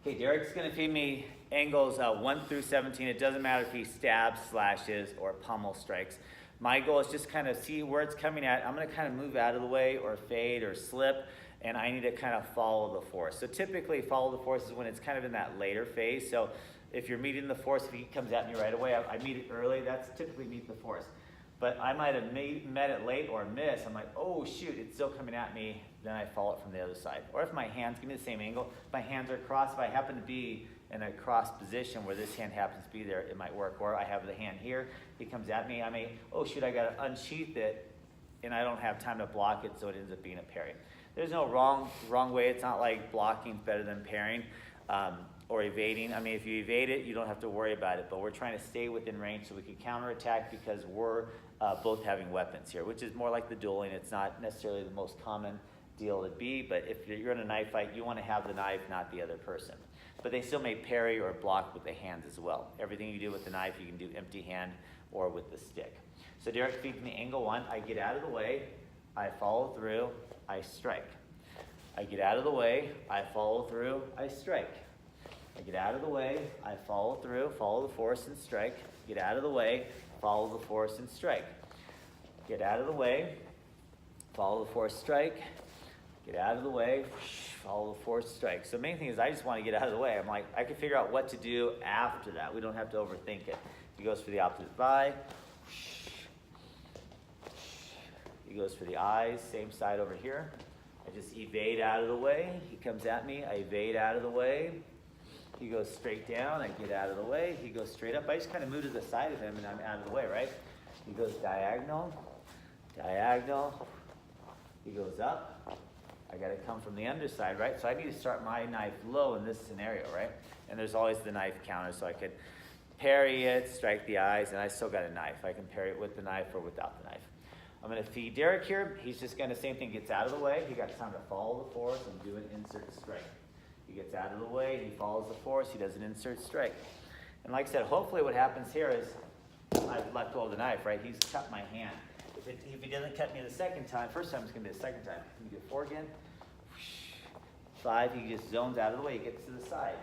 Okay, Derek's going to feed me angles 1 through 17. It doesn't matter if he stabs, slashes, or pummel strikes. My goal is just kind of see where it's coming at. I'm going to kind of move out of the way or fade or slip, and I need to kind of follow the force. So typically follow the force is when it's kind of in that later phase. So if you're meeting the force, if he comes at me right away, I meet it early. That's typically meet the force. But I might have met it late or miss. I'm like, oh shoot, it's still coming at me. Then I follow it from the other side. Or if my hands, give me the same angle. If my hands are crossed, if I happen to be in a cross position where this hand happens to be there, it might work. Or I have the hand here, he comes at me, I may, oh shoot, I gotta unsheath it, and I don't have time to block it, so it ends up being a parry. There's no wrong way. It's not like blocking's better than parrying or evading. I mean, if you evade it, you don't have to worry about it, but we're trying to stay within range so we can counterattack because we're both having weapons here, which is more like the dueling. It's not necessarily the most common deal to be, but if you're in a knife fight, you want to have the knife, not the other person. But they still may parry or block with the hands as well. Everything you do with the knife, you can do empty hand or with the stick. So Derek feeds me angle 1. I get out of the way, I follow through, I strike. I get out of the way, I follow through, I strike. I get out of the way, I follow through, follow the force and strike. Get out of the way, follow the force and strike. Get out of the way, follow the force, strike. Get out of the way, follow the force, strike. So the main thing is I just want to get out of the way. I'm like, I can figure out what to do after that. We don't have to overthink it. He goes for the opposite thigh. He goes for the eyes, same side over here. I just evade out of the way. He comes at me, I evade out of the way. He goes straight down, I get out of the way. He goes straight up. I just kind of move to the side of him and I'm out of the way, right? He goes diagonal, diagonal. He goes up. I got to come from the underside, right? So I need to start my knife low in this scenario, right? And there's always the knife counter, so I could parry it, strike the eyes, and I still got a knife. I can parry it with the knife or without the knife. I'm going to feed Derek here. He's just going to, same thing, gets out of the way. He got time to follow the force and do an insert strike. He gets out of the way, he follows the force, he does an insert strike. And like I said, hopefully what happens here is I've let go of the knife, right? He's cut my hand. If he doesn't cut me the second time, first time it's going to be the second time. Can you do 4 again? 5, he just zones out of the way, he gets to the side.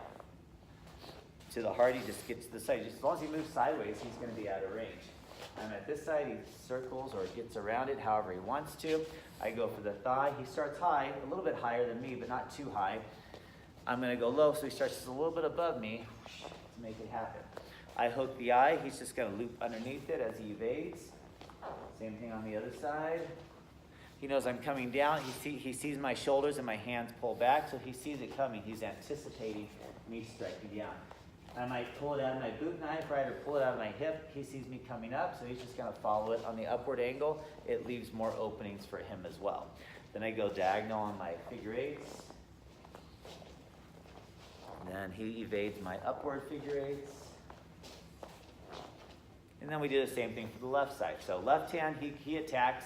To the heart, he just gets to the side. Just as long as he moves sideways, he's going to be out of range. I'm at this side, he circles or gets around it however he wants to. I go for the thigh. He starts high, a little bit higher than me, but not too high. I'm going to go low, so he starts just a little bit above me to make it happen. I hook the eye. He's just going to loop underneath it as he evades. Same thing on the other side. He knows I'm coming down. He sees my shoulders and my hands pull back, so he sees it coming. He's anticipating me striking down. I might pull it out of my boot knife, right, or pull it out of my hip. He sees me coming up, so he's just going to follow it on the upward angle. It leaves more openings for him as well. Then I go diagonal on my figure eights. Then he evades my upward figure eights. And then we do the same thing for the left side. So left hand, he attacks.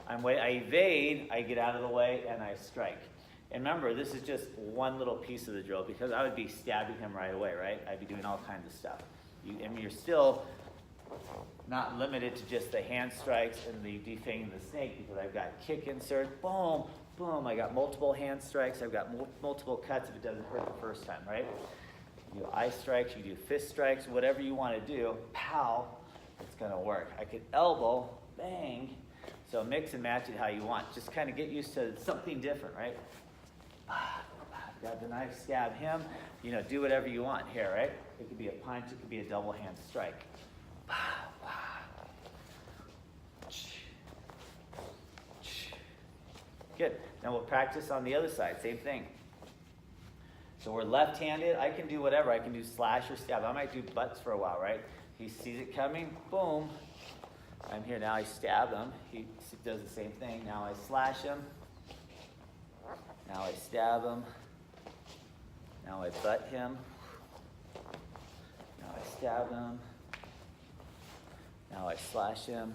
I evade, I get out of the way, and I strike. And remember, this is just one little piece of the drill because I would be stabbing him right away, right? I'd be doing all kinds of stuff. You're still not limited to just the hand strikes and the defanging the snake because I've got kick insert, boom, boom. I got multiple hand strikes. I've got multiple cuts if it doesn't hurt the first time, right? You do eye strikes, you do fist strikes, whatever you want to do, pow, it's going to work. I could elbow, bang. So mix and match it how you want. Just kind of get used to something different, right? Grab the knife, stab him. Do whatever you want here, right? It could be a punch, it could be a double hand strike. Good. Now we'll practice on the other side. Same thing. So we're left-handed. I can do whatever. I can do slash or stab. I might do butts for a while, right? He sees it coming. Boom. I'm here now. I stab him. He does the same thing. Now I slash him. Now I stab him. Now I butt him. Now I stab him. Now I slash him.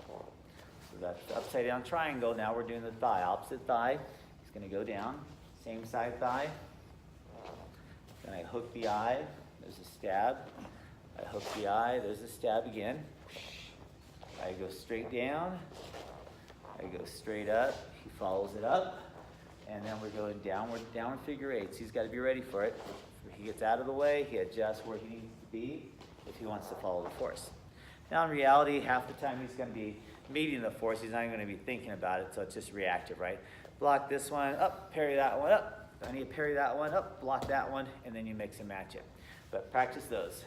So that's the upside down triangle. Now we're doing the thigh. Opposite thigh. He's going to go down. Same side thigh. Then I hook the eye. There's a stab. I hook the eye. There's a stab again. I go straight down. I go straight up. He follows it up. and then we're going downward figure eights. He's got to be ready for it. He gets out of the way, he adjusts where he needs to be if he wants to follow the force. Now in reality, half the time he's going to be meeting the force, he's not even going to be thinking about it, so it's just reactive, right? Block this one, up, parry that one, up. I need to parry that one, up, block that one, and then you mix and match it. But practice those.